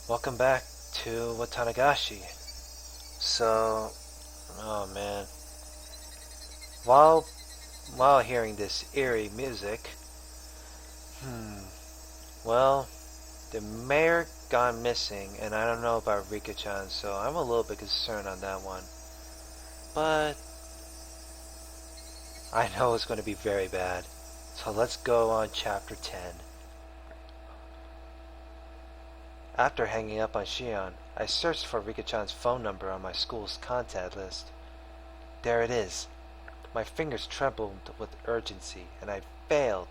Welcome back to Watanagashi. So, oh man, while while hearing this eerie music, well, the mayor gone missing, and I don't know about Rika-chan, so I'm a little bit concerned on that one. But I know it's going to be very bad. So let's go on chapter 10. After hanging up on Shion, I searched for Rika-chan's phone number on my school's contact list. There it is. My fingers trembled with urgency, and I failed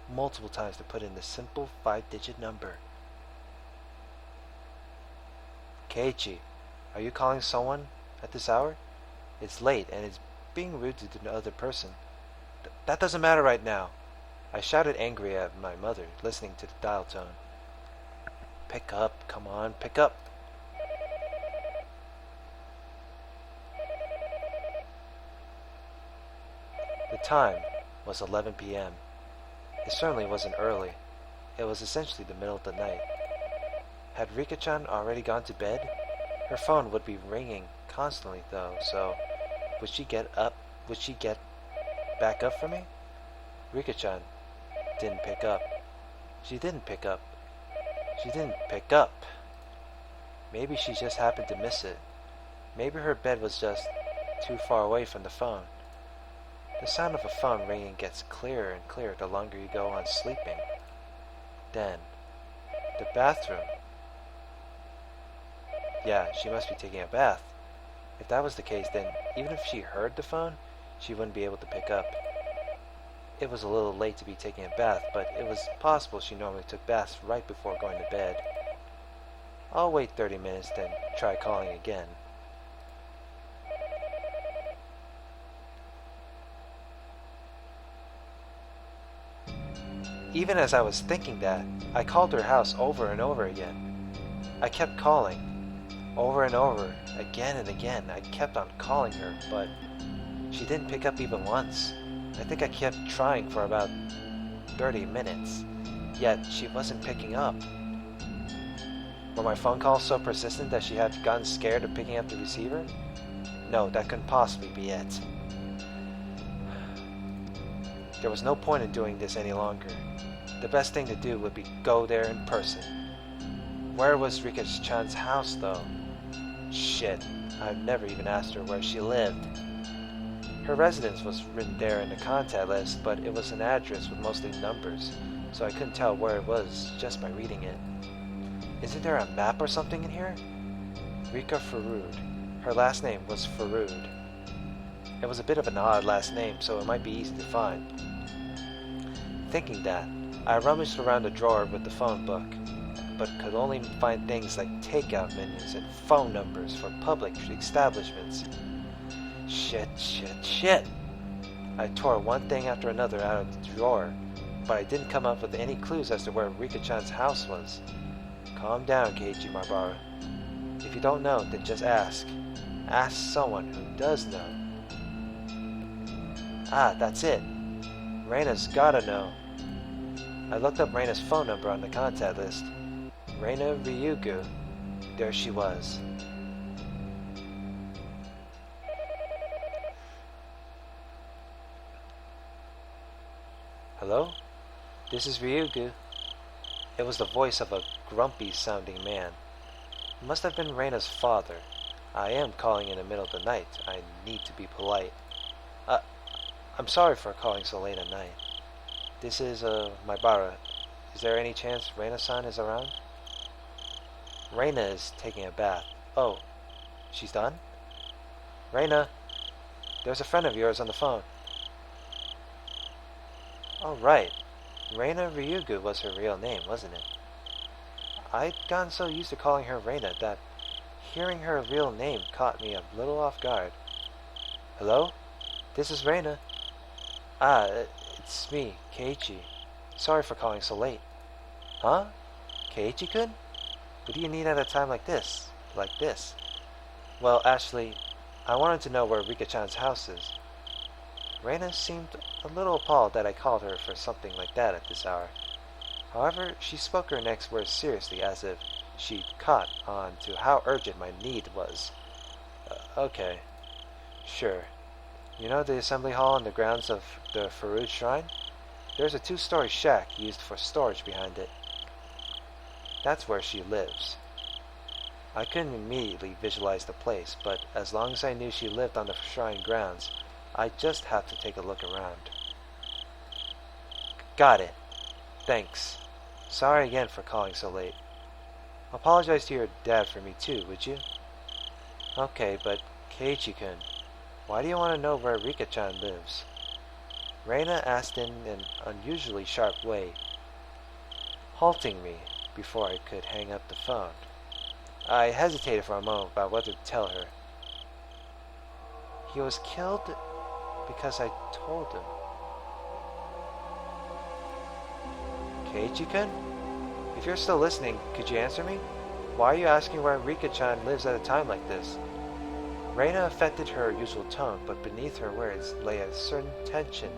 multiple times to put in the simple 5-digit number. Keiichi, are you calling someone at this hour? It's late, and it's being rude to the other person. That doesn't matter right now. I shouted angrily at my mother, listening to the dial tone. Pick up, come on, pick up. The time was 11 p.m. It certainly wasn't early. It was essentially the middle of the night. Had Rika-chan already gone to bed? Her phone would be ringing constantly, though, so would she get up? Would she get back up for me? Rika-chan didn't pick up. She didn't pick up. She didn't pick up. Maybe she just happened to miss it. Maybe her bed was just too far away from the phone. The sound of a phone ringing gets clearer and clearer the longer you go on sleeping. Then, the bathroom. Yeah, she must be taking a bath. If that was the case, then even if she heard the phone, she wouldn't be able to pick up. It was a little late to be taking a bath, but it was possible she normally took baths right before going to bed. I'll wait 30 minutes, then try calling again. Even as I was thinking that, I called her house over and over again. I kept calling. Over and over, again and again. I kept on calling her, but she didn't pick up even once. I think I kept trying for about 30 minutes, yet she wasn't picking up. Were my phone calls so persistent that she had gotten scared of picking up the receiver? No, that couldn't possibly be it. There was no point in doing this any longer. The best thing to do would be go there in person. Where was Rika-chan's house, though? Shit, I've never even asked her where she lived. Her residence was written there in the contact list, but it was an address with mostly numbers, so I couldn't tell where it was just by reading it. Isn't there a map or something in here? Rika Farud. Her last name was Farud. It was a bit of an odd last name, so it might be easy to find. Thinking that, I rummaged around the drawer with the phone book, but could only find things like takeout menus and phone numbers for public establishments. Shit. I tore one thing after another out of the drawer, but I didn't come up with any clues as to where Rika-chan's house was. Calm down, Keiichi Marbara. If you don't know, then just ask. Ask someone who does know. Ah, that's it. Reina's gotta know. I looked up Reina's phone number on the contact list. Reina Ryugu. There she was. Hello? This is Ryugu. It was the voice of a grumpy-sounding man. It must have been Reina's father. I am calling in the middle of the night. I need to be polite. I'm sorry for calling so late at night. This is, Maibara. Is there any chance Reina-san is around? Reina is taking a bath. Oh, she's done? Reina, there's a friend of yours on the phone. Oh, right. Reina Ryugu was her real name, wasn't it? I'd gotten so used to calling her Reina that hearing her real name caught me a little off guard. Hello? This is Reina. Ah, it's me, Keiichi. Sorry for calling so late. Huh? Keiichi-kun? What do you need at a time like this? Well, actually, I wanted to know where Rika-chan's house is. Reina seemed a little appalled that I called her for something like that at this hour. However, she spoke her next words seriously, as if she caught on to how urgent my need was. Okay, sure. You know the assembly hall on the grounds of the Farood Shrine? There's a 2-story shack used for storage behind it. That's where she lives. I couldn't immediately visualize the place, but as long as I knew she lived on the shrine grounds, I just had to take a look around. Got it. Thanks. Sorry again for calling so late. Apologize to your dad for me too, would you? Okay, but Keiichi-kun, why do you want to know where Rika-chan lives? Reina asked in an unusually sharp way, halting me before I could hang up the phone. I hesitated for a moment about whether to tell her. He was killed because I told him. Keiichi-kun? If you're still listening, could you answer me? Why are you asking where Rika-chan lives at a time like this? Reina affected her usual tone, but beneath her words lay a certain tension,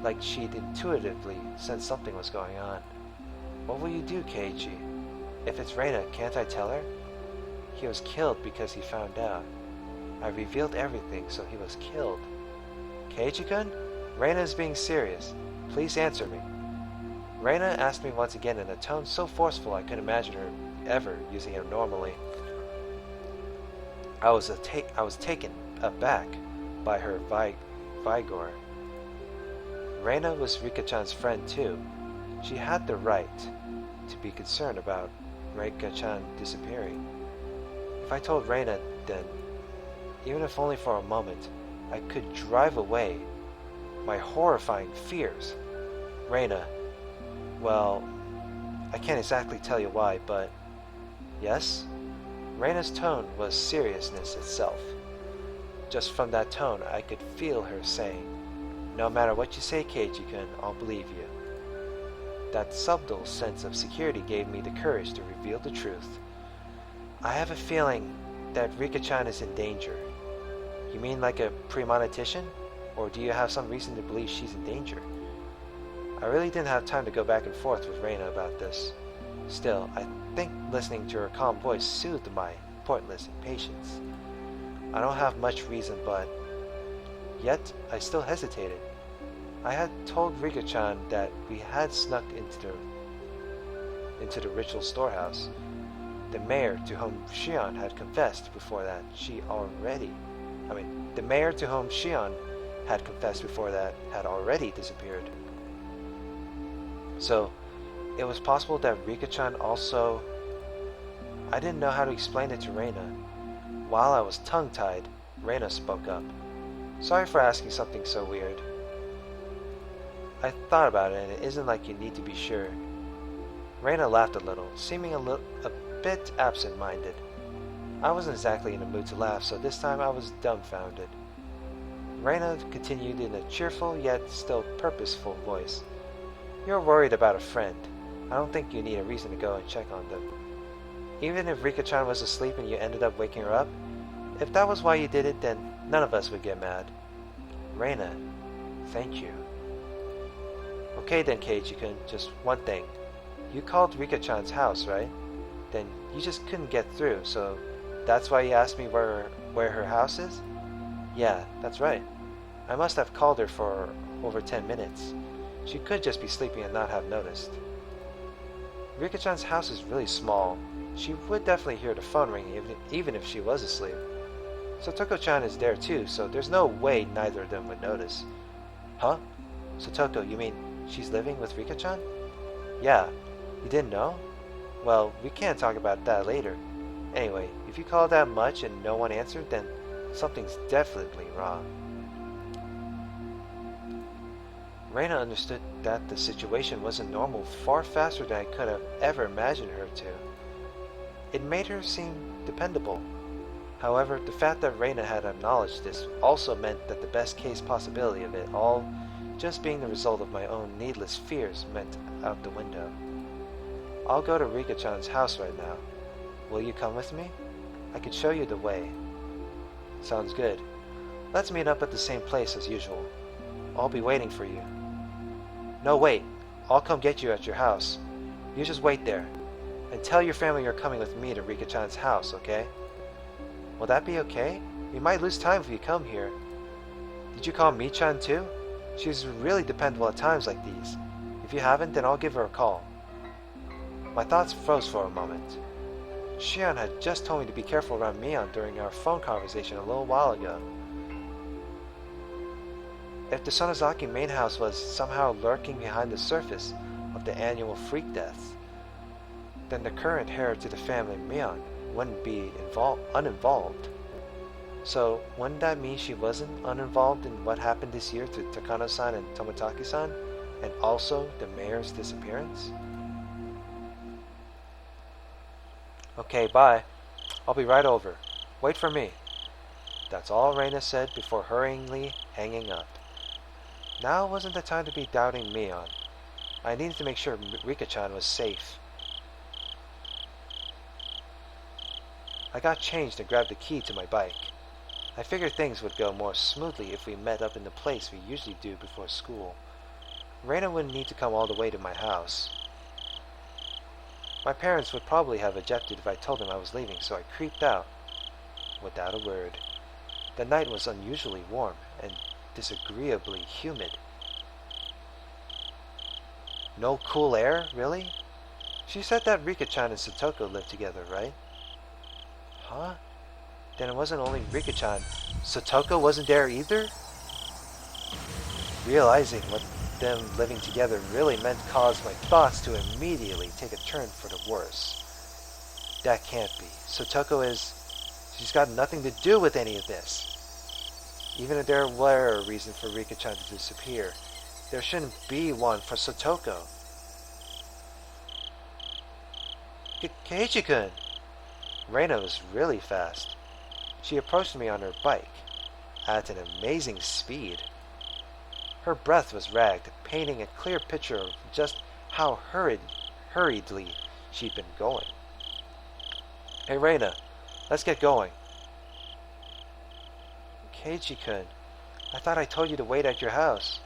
like she'd intuitively sensed something was going on. What will you do, Keiichi? If it's Reina, can't I tell her? He was killed because he found out. I revealed everything, so he was killed. Keiichi-kun? Reina is being serious. Please answer me. Reina asked me once again in a tone so forceful I couldn't imagine her ever using it normally. I was taken aback by her vigor. Reina was Rika-chan's friend too. She had the right to be concerned about Rika-chan disappearing. If I told Reina, then, even if only for a moment, I could drive away my horrifying fears. Reina, well, I can't exactly tell you why, but yes? Reina's tone was seriousness itself. Just from that tone, I could feel her saying, no matter what you say, Keiichi-kun, I'll believe you. That subtle sense of security gave me the courage to reveal the truth. I have a feeling that Rika-chan is in danger. You mean like a premonition? Or do you have some reason to believe she's in danger? I really didn't have time to go back and forth with Reina about this. Still, I think listening to her calm voice soothed my pointless impatience. I don't have much reason, but yet I still hesitated. I had told Rika-chan that we had snuck into the ritual storehouse. The mayor to whom Shion had confessed before that the mayor to whom Shion had confessed before that had already disappeared. So, it was possible that Rika-chan also... I didn't know how to explain it to Reina. While I was tongue-tied, Reina spoke up. Sorry for asking something so weird. I thought about it, and it isn't like you need to be sure. Reina laughed a little, seeming a bit absent-minded. I wasn't exactly in the mood to laugh, so this time I was dumbfounded. Reina continued in a cheerful yet still purposeful voice. You're worried about a friend. I don't think you need a reason to go and check on them. Even if Rika-chan was asleep and you ended up waking her up, if that was why you did it, then none of us would get mad. Reina, thank you. Okay then, Keiichi-kun, just one thing. You called Rika-chan's house, right? Then you just couldn't get through, so that's why you asked me where her house is? Yeah, that's right. I must have called her for over 10 minutes. She could just be sleeping and not have noticed. Rika-chan's house is really small. She would definitely hear the phone ringing even if she was asleep. Satoko-chan is there too, so there's no way neither of them would notice. Huh? Satoko, you mean she's living with Rika-chan? Yeah. You didn't know? Well, we can't talk about that later. Anyway, if you called that much and no one answered, then something's definitely wrong. Reina understood that the situation wasn't normal far faster than I could have ever imagined her to. It made her seem dependable. However, the fact that Reina had acknowledged this also meant that the best case possibility of it all just being the result of my own needless fears went out the window. I'll go to Rika-chan's house right now. Will you come with me? I could show you the way. Sounds good. Let's meet up at the same place as usual. I'll be waiting for you. No, wait. I'll come get you at your house. You just wait there. And tell your family you're coming with me to Rika-chan's house, okay? Will that be okay? We might lose time if you come here. Did you call Mi-chan too? She's really dependable at times like these. If you haven't, then I'll give her a call. My thoughts froze for a moment. Shion had just told me to be careful around Mion during our phone conversation a little while ago. If the Sonozaki main house was somehow lurking behind the surface of the annual freak deaths, then the current heir to the family, Mion, wouldn't be uninvolved. So wouldn't that mean she wasn't uninvolved in what happened this year to Takano-san and Tomotaki-san, and also the mayor's disappearance? Okay, bye. I'll be right over. Wait for me. That's all Reina said before hurriedly hanging up. Now wasn't the time to be doubting Mion. I needed to make sure Rika-chan was safe. I got changed and grabbed the key to my bike. I figured things would go more smoothly if we met up in the place we usually do before school. Reina wouldn't need to come all the way to my house. My parents would probably have objected if I told them I was leaving, so I creeped out without a word. The night was unusually warm and disagreeably humid. No cool air, really? She said that Rika-chan and Satoko lived together, right? Huh? Then it wasn't only Rika-chan. Satoko wasn't there either? Realizing what them living together really meant caused my thoughts to immediately take a turn for the worse. That can't be. She's got nothing to do with any of this. Even if there were a reason for Rika-chan to disappear, there shouldn't be one for Satoko. Keiichi-kun! Reina was really fast. She approached me on her bike, at an amazing speed. Her breath was ragged, painting a clear picture of just how hurriedly she'd been going. Hey Reina, let's get going. Keiichi-kun, I thought I told you to wait at your house.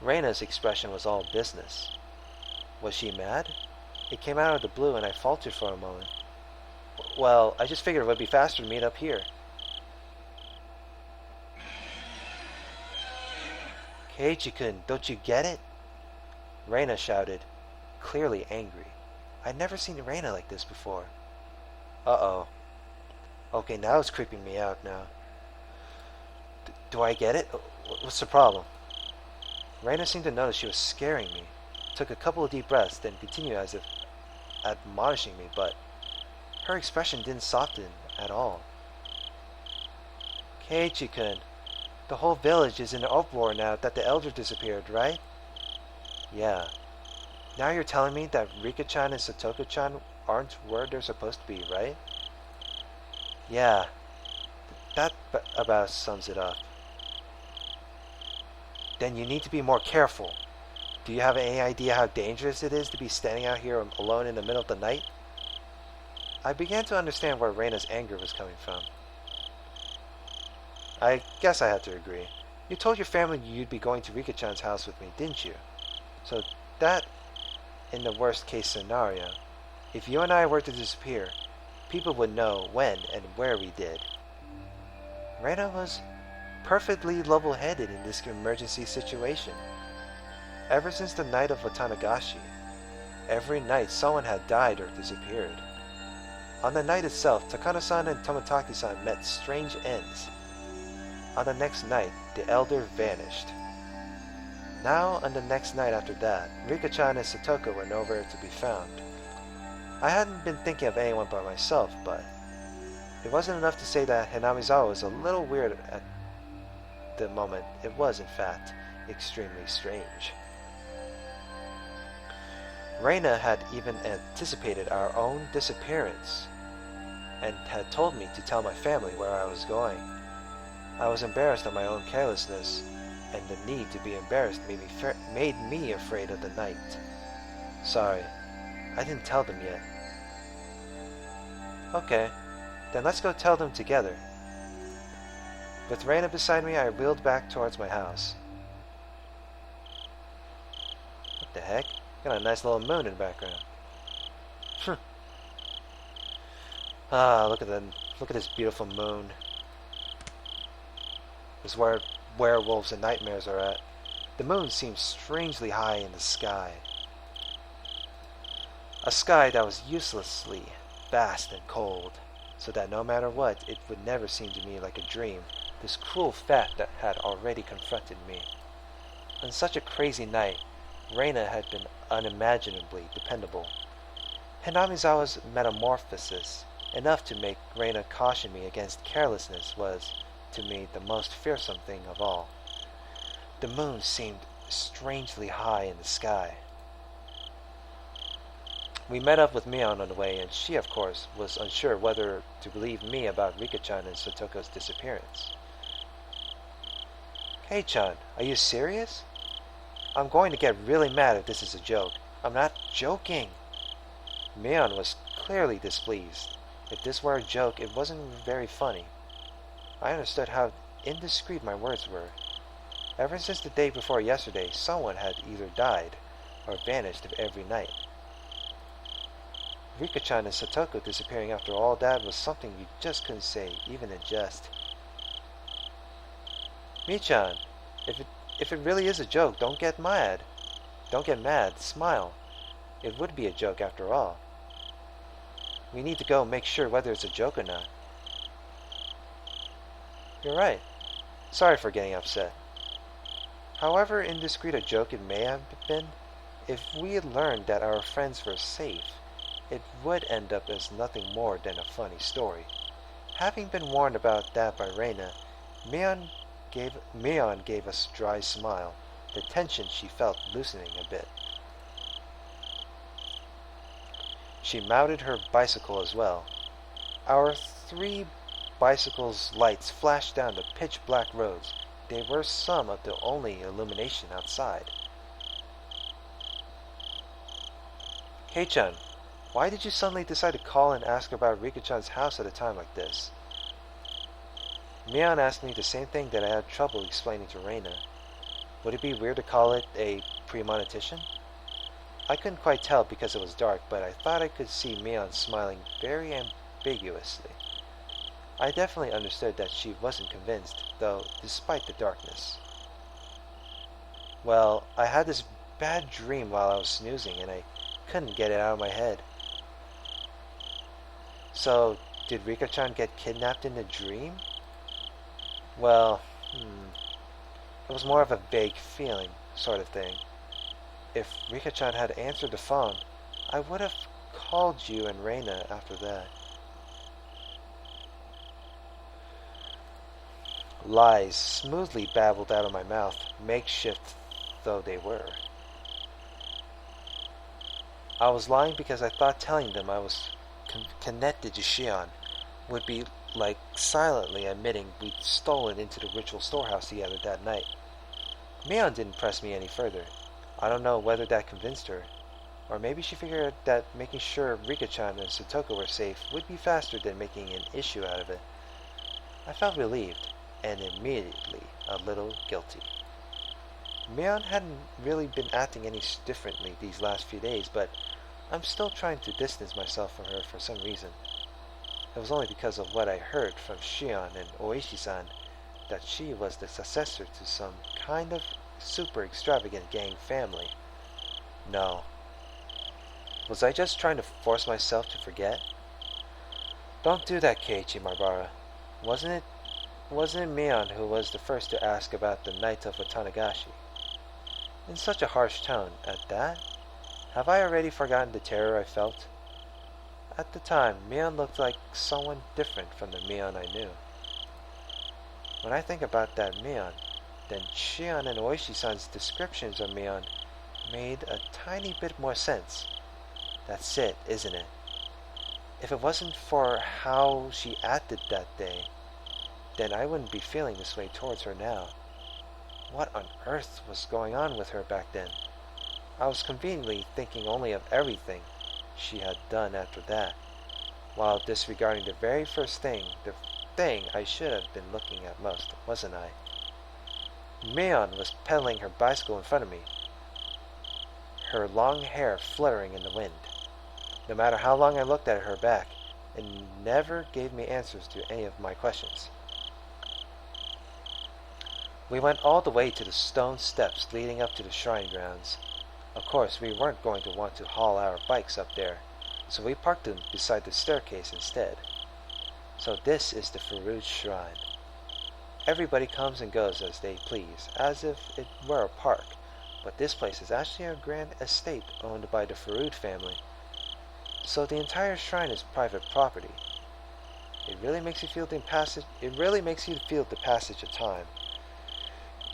Reina's expression was all business. Was she mad? It came out of the blue and I faltered for a moment. Well, I just figured it would be faster to meet up here. Keiichi-kun, don't you get it? Reina shouted, clearly angry. I'd never seen Reina like this before. Uh-oh. Okay, now it's creeping me out now. Do I get it? What's the problem? Reina seemed to notice she was scaring me. Took a couple of deep breaths, then continued as if admonishing me, but her expression didn't soften at all. Keiichi-kun, the whole village is in an uproar now that the elder disappeared, right? Yeah. Now you're telling me that Rika-chan and Satoko-chan aren't where they're supposed to be, right? Yeah. That about sums it up. Then you need to be more careful. Do you have any idea how dangerous it is to be standing out here alone in the middle of the night? I began to understand where Reina's anger was coming from. I guess I had to agree. You told your family you'd be going to Rika-chan's house with me, didn't you? So that, in the worst case scenario, if you and I were to disappear, people would know when and where we did. Reina was perfectly level-headed in this emergency situation. Ever since the night of Watanagashi, every night someone had died or disappeared. On the night itself, Takano-san and Tomotaki-san met strange ends. On the next night, the elder vanished. Now, on the next night after that, Rika-chan and Satoko were nowhere to be found. I hadn't been thinking of anyone but myself, but it wasn't enough to say that Hinamizawa was a little weird at the moment. It was, in fact, extremely strange. Reina had even anticipated our own disappearance, and had told me to tell my family where I was going. I was embarrassed at my own carelessness, and the need to be embarrassed made me afraid of the night. Sorry, I didn't tell them yet. Okay, then let's go tell them together. With Reina beside me, I wheeled back towards my house. What the heck? Got a nice little moon in the background. Ah, look at this beautiful moon. This is where werewolves and nightmares are at. The moon seems strangely high in the sky. A sky that was uselessly vast and cold, so that no matter what, it would never seem to me like a dream, this cruel fact that had already confronted me. On such a crazy night, Reina had been unimaginably dependable. Hinamizawa's metamorphosis, enough to make Reina caution me against carelessness, was, to me, the most fearsome thing of all. The moon seemed strangely high in the sky. We met up with Mion on the way, and she, of course, was unsure whether to believe me about Rika-chan and Satoko's disappearance. Hey-chan, are you serious? I'm going to get really mad if this is a joke. I'm not joking. Mion was clearly displeased. If this were a joke, it wasn't very funny. I understood how indiscreet my words were. Ever since the day before yesterday, someone had either died or vanished every night. Rika-chan and Satoko disappearing after all that was something you just couldn't say, even in jest. Mi-chan, if it really is a joke, don't get mad. Don't get mad, smile. It would be a joke after all. We need to go make sure whether it's a joke or not. You're right. Sorry for getting upset. However indiscreet a joke it may have been, if we had learned that our friends were safe, it would end up as nothing more than a funny story. Having been warned about that by Reina, Mion gave a dry smile, the tension she felt loosening a bit. She mounted her bicycle as well. Our 3 bicycles' lights flashed down the pitch-black roads. They were some of the only illumination outside. Hey-chan, why did you suddenly decide to call and ask about Rika-chan's house at a time like this? Mion asked me the same thing that I had trouble explaining to Reina. Would it be weird to call it a premonition? I couldn't quite tell because it was dark, but I thought I could see Mion smiling very ambiguously. I definitely understood that she wasn't convinced, though, despite the darkness. Well, I had this bad dream while I was snoozing, and I couldn't get it out of my head. So, did Rika-chan get kidnapped in a dream? Well, it was more of a vague feeling, sort of thing. If Rika-chan had answered the phone, I would have called you and Reina after that. Lies smoothly babbled out of my mouth, makeshift though they were. I was lying because I thought telling them I was connected to Shion would be like silently admitting we'd stolen into the ritual storehouse together that night. Mion didn't press me any further. I don't know whether that convinced her, or maybe she figured that making sure Rika-chan and Satoko were safe would be faster than making an issue out of it. I felt relieved, and immediately a little guilty. Mion hadn't really been acting any differently these last few days, but I'm still trying to distance myself from her for some reason. It was only because of what I heard from Shion and Oishi-san that she was the successor to some kind of super extravagant gang family. No. Was I just trying to force myself to forget? Don't do that, Keiichi Marbara. Wasn't it Mion who was the first to ask about the Ch.2 Watanagashi? In such a harsh tone, at that? Have I already forgotten the terror I felt? At the time, Mion looked like someone different from the Mion I knew. When I think about that Mion, then Shion and Oishi-san's descriptions of Mion made a tiny bit more sense. That's it, isn't it? If it wasn't for how she acted that day, then I wouldn't be feeling this way towards her now. What on earth was going on with her back then? I was conveniently thinking only of everything she had done after that, while disregarding the very first thing, the thing I should have been looking at most, wasn't I? Mion was pedaling her bicycle in front of me. her long hair fluttering in the wind. No matter how long I looked at her back, it never gave me answers to any of my questions. We went all the way to the stone steps leading up to the shrine grounds. Of course, we weren't going to want to haul our bikes up there, so we parked them beside the staircase instead. So this is the Farood Shrine. Everybody comes and goes as they please, as if it were a park, but this place is actually a grand estate owned by the Farood family. So the entire shrine is private property. It really makes you feel the passage of time.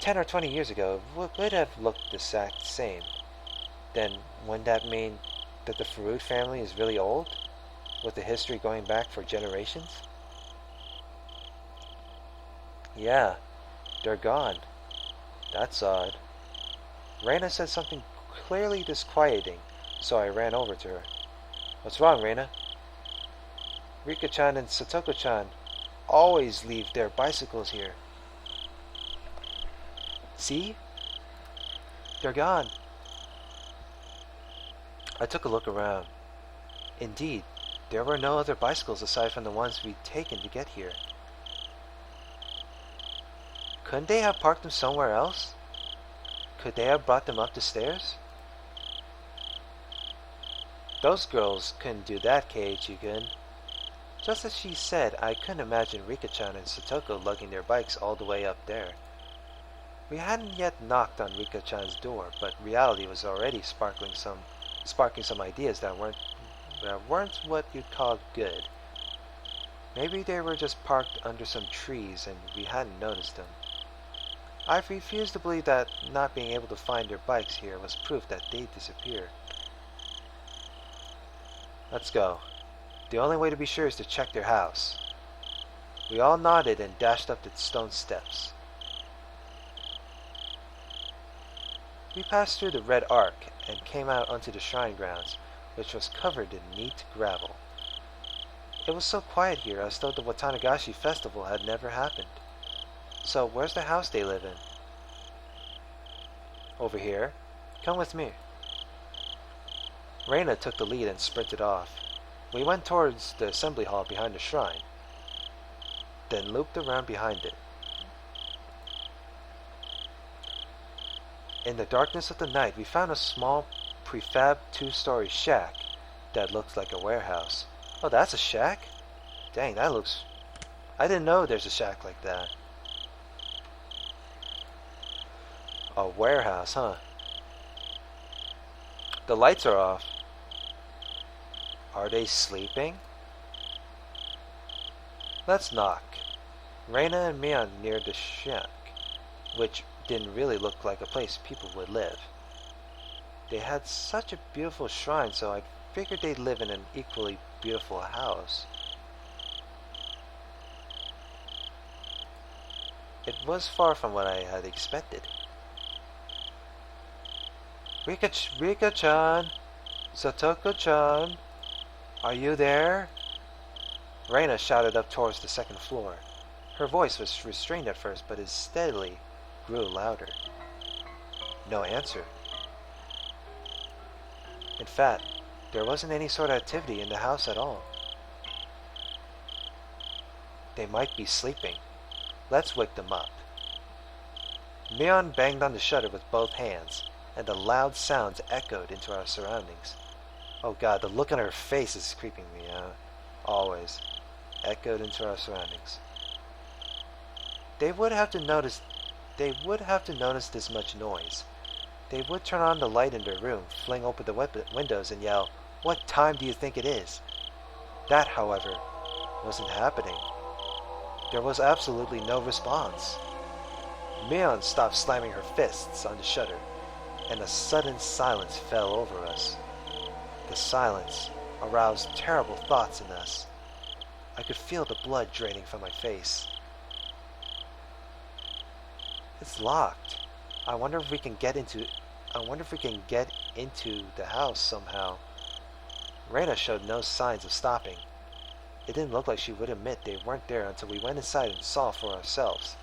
10 or 20 years ago, it would have looked the exact same. Then, wouldn't that mean that the Farood family is really old, with the history going back for generations? Yeah, they're gone. That's odd. Reina said something clearly disquieting, so I ran over to her. What's wrong, Reina? Rika-chan and Satoko-chan always leave their bicycles here. See? They're gone. I took a look around. Indeed, there were no other bicycles aside from the ones we'd taken to get here. Couldn't they have parked them somewhere else? Could they have brought them up the stairs? Those girls couldn't do that, Keiichi-kun. Just as she said, I couldn't imagine Rika-chan and Satoko lugging their bikes all the way up there. We hadn't yet knocked on Rika-chan's door, but reality was already sparking some ideas that weren't what you'd call good. Maybe they were just parked under some trees and we hadn't noticed them. I refused to believe that not being able to find their bikes here was proof that they'd disappeared. Let's go. The only way to be sure is to check their house. We all nodded and dashed up the stone steps. We passed through the red arc and came out onto the shrine grounds, which was covered in neat gravel. It was so quiet here, as though the Watanagashi festival had never happened. So, where's the house they live in? Over here. Come with me. Reina took the lead and sprinted off. We went towards the assembly hall behind the shrine, then looped around behind it. In the darkness of the night, we found a small prefab 2-story shack that looked like a warehouse. Oh, that's a shack? Dang, that looks... I didn't know there's a shack like that. A warehouse, huh? The lights are off. Are they sleeping? Let's knock. Reina and Mion neared the shack, which didn't really look like a place people would live. They had such a beautiful shrine, so I figured they'd live in an equally beautiful house. It was far from what I had expected. Rika-chan! Satoko-chan! Are you there? Reina shouted up towards the second floor. Her voice was restrained at first, but it steadily grew louder. No answer. In fact, there wasn't any sort of activity in the house at all. They might be sleeping. Let's wake them up. Mion banged on the shutter with both hands, and the loud sounds echoed into our surroundings. Oh god, the look on her face is creeping me out. Always. Echoed into our surroundings. They would have to notice this much noise. They would turn on the light in their room, fling open the windows, and yell, "What time do you think it is?" That, however, wasn't happening. There was absolutely no response. Mion stopped slamming her fists on the shutter, and a sudden silence fell over us. The silence aroused terrible thoughts in us. I could feel the blood draining from my face. It's locked. I wonder if we can get into the house somehow. Reina showed no signs of stopping. It didn't look like she would admit they weren't there until we went inside and saw for ourselves.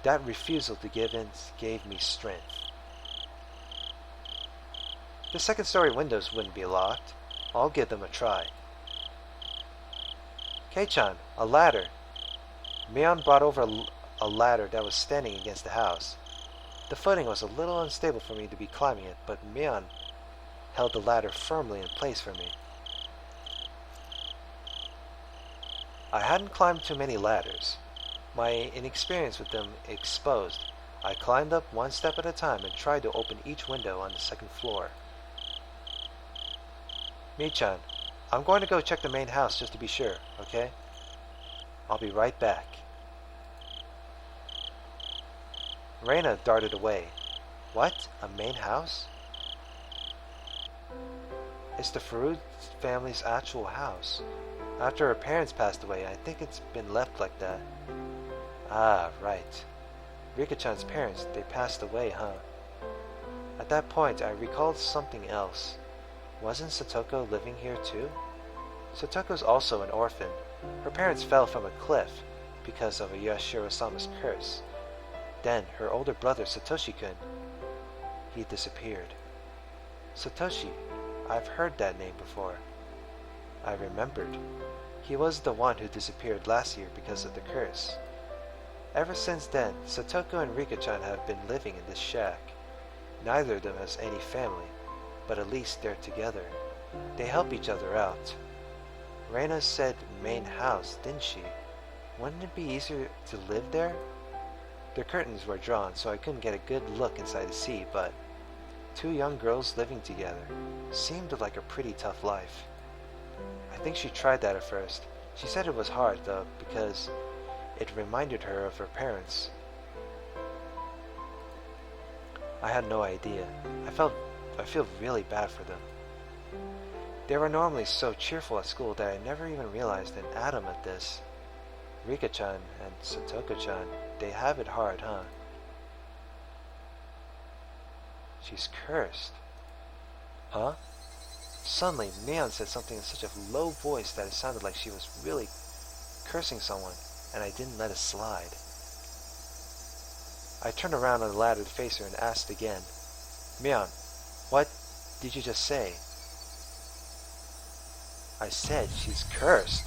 That refusal to give in gave me strength. The second-story windows wouldn't be locked. I'll give them a try. Kei-chan, a ladder. Mion brought over a ladder that was standing against the house. The footing was a little unstable for me to be climbing it, but Mion held the ladder firmly in place for me. I hadn't climbed too many ladders. My inexperience with them exposed. I climbed up one step at a time and tried to open each window on the second floor. Mi-chan, I'm going to go check the main house just to be sure, okay? I'll be right back. Reina darted away. What? A main house? It's the Furud family's actual house. After her parents passed away, I think it's been left like that. Ah, right. Rika-chan's parents, they passed away, huh? At that point, I recalled something else. Wasn't Satoko living here too? Satoko's also an orphan. Her parents fell from a cliff because of a Yashiro-sama's curse. Then, her older brother, Satoshi-kun, he disappeared. Satoshi, I've heard that name before. I remembered. He was the one who disappeared last year because of the curse. Ever since then, Satoko and Rika-chan have been living in this shack. Neither of them has any family, but at least they're together. They help each other out. Reina said main house, didn't she? Wouldn't it be easier to live there? The curtains were drawn, so I couldn't get a good look inside to see, but two young girls living together seemed like a pretty tough life. I think she tried that at first. She said it was hard, though, because it reminded her of her parents. I had no idea. I feel really bad for them. They were normally so cheerful at school that I never even realized an atom at this. Rika-chan and Satoko-chan, they have it hard, huh? She's cursed. Huh? Suddenly, Mion said something in such a low voice that it sounded like she was really cursing someone, and I didn't let it slide. I turned around on the ladder to face her and asked again, Mion, what did you just say? I said she's cursed.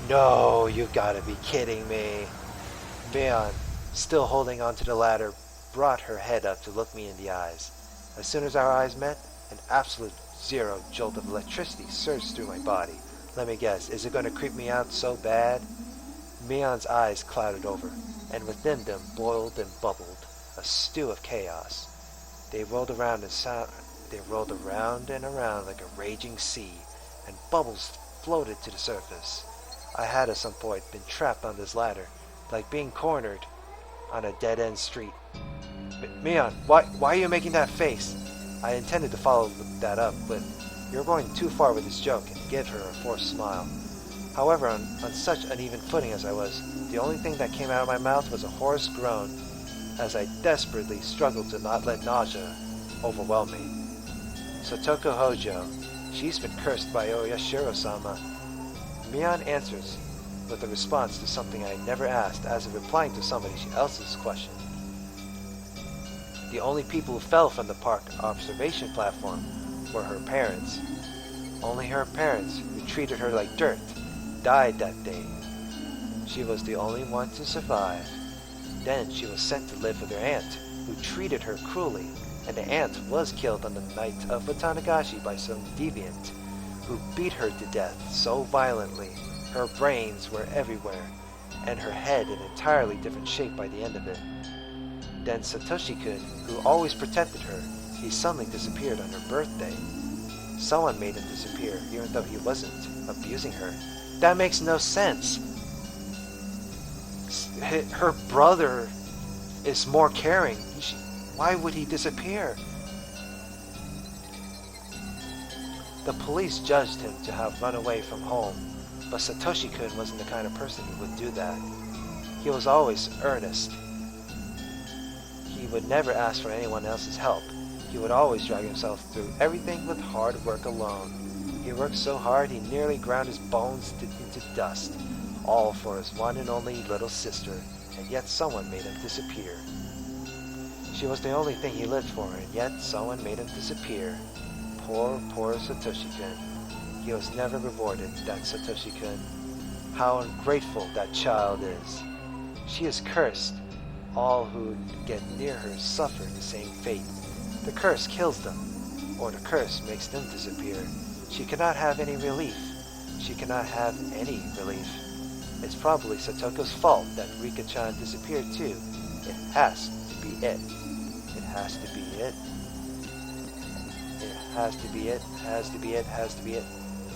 No, you gotta be kidding me. Mion, still holding onto the ladder, brought her head up to look me in the eyes. As soon as our eyes met, an absolute zero jolt of electricity surged through my body. Let me guess, is it going to creep me out so bad? Mion's eyes clouded over, and within them boiled and bubbled a stew of chaos. They rolled around and around like a raging sea, and bubbles floated to the surface. I had at some point been trapped on this ladder, like being cornered on a dead-end street. Mion, why are you making that face? I intended to follow that up, but you're going too far with this joke and give her a forced smile. However, on such uneven footing as I was, the only thing that came out of my mouth was a hoarse groan as I desperately struggled to not let nausea overwhelm me. Satoko Hojo, she's been cursed by Oyashiro-sama. Mion answers with a response to something I never asked, as if replying to somebody else's question. The only people who fell from the park observation platform were her parents. Only her parents, who treated her like dirt, died that day. She was the only one to survive. Then she was sent to live with her aunt, who treated her cruelly, and the aunt was killed on the night of Watanagashi by some deviant, who beat her to death so violently her brains were everywhere, and her head an entirely different shape by the end of it. Then Satoshi-kun, who always protected her, he suddenly disappeared on her birthday. Someone made him disappear, even though he wasn't abusing her. That makes no sense. Her brother is more caring. Why would he disappear? The police judged him to have run away from home, but Satoshi-kun wasn't the kind of person who would do that. He was always earnest. He would never ask for anyone else's help. He would always drag himself through everything with hard work alone. He worked so hard he nearly ground his bones into dust, all for his one and only little sister, and yet someone made him disappear. She was the only thing he lived for, and yet someone made him disappear. Poor, poor Satoshi-kun. He was never rewarded, that Satoshi-kun. How ungrateful that child is. She is cursed. All who get near her suffer the same fate. The curse kills them, or the curse makes them disappear. She cannot have any relief. She cannot have any relief. It's probably Satoko's fault that Rika-chan disappeared too. It has to be it. It has to be it. It has to be it. Has to be it. Has to be it.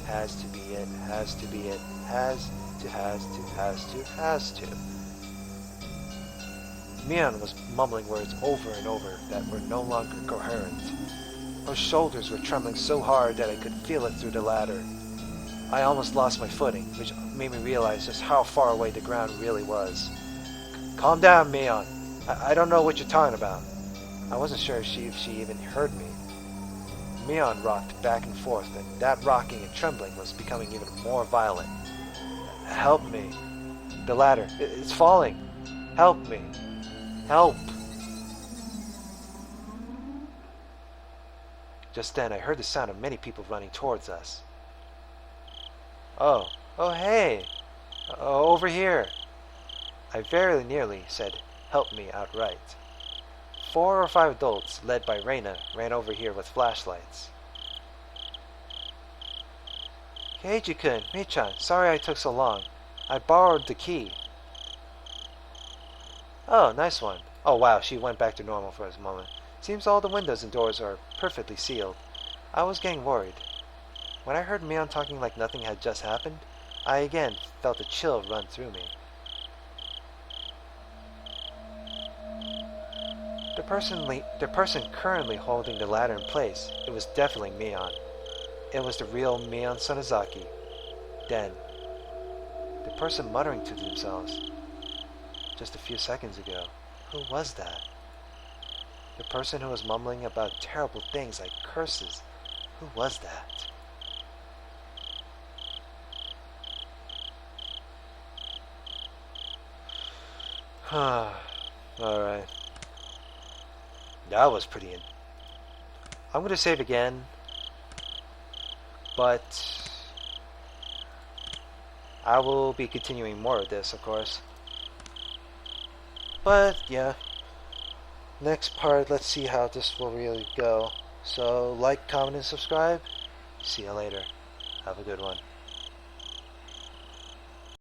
Has to be it. Has to be it. Has to. Mion was mumbling words over and over that were no longer coherent. Her shoulders were trembling so hard that I could feel it through the ladder. I almost lost my footing, which made me realize just how far away the ground really was. Calm down, Mion. I don't know what you're talking about. I wasn't sure if she even heard me. Mion rocked back and forth, and that rocking and trembling was becoming even more violent. Help me. The ladder. It's falling. Help me. Help. Just then I heard the sound of many people running towards us. Oh, hey. Over here. I very nearly said, help me outright. 4 or 5 adults, led by Reina, ran over here with flashlights. Keiji-kun, Mi-chan, sorry I took so long. I borrowed the key. Oh, nice one. Oh wow, she went back to normal for a moment. Seems all the windows and doors are perfectly sealed. I was getting worried. When I heard Mion talking like nothing had just happened, I again felt a chill run through me. The person currently holding the ladder in place, it was definitely Mion. It was the real Mion Sonozaki. Then, the person muttering to themselves just a few seconds ago. Who was that? The person who was mumbling about terrible things like curses. Who was that? Alright. That was pretty I'm going to save again. But I will be continuing more of this, of course. But yeah, next part, let's see how this will really go. So like, comment, and subscribe. See you later. Have a good one.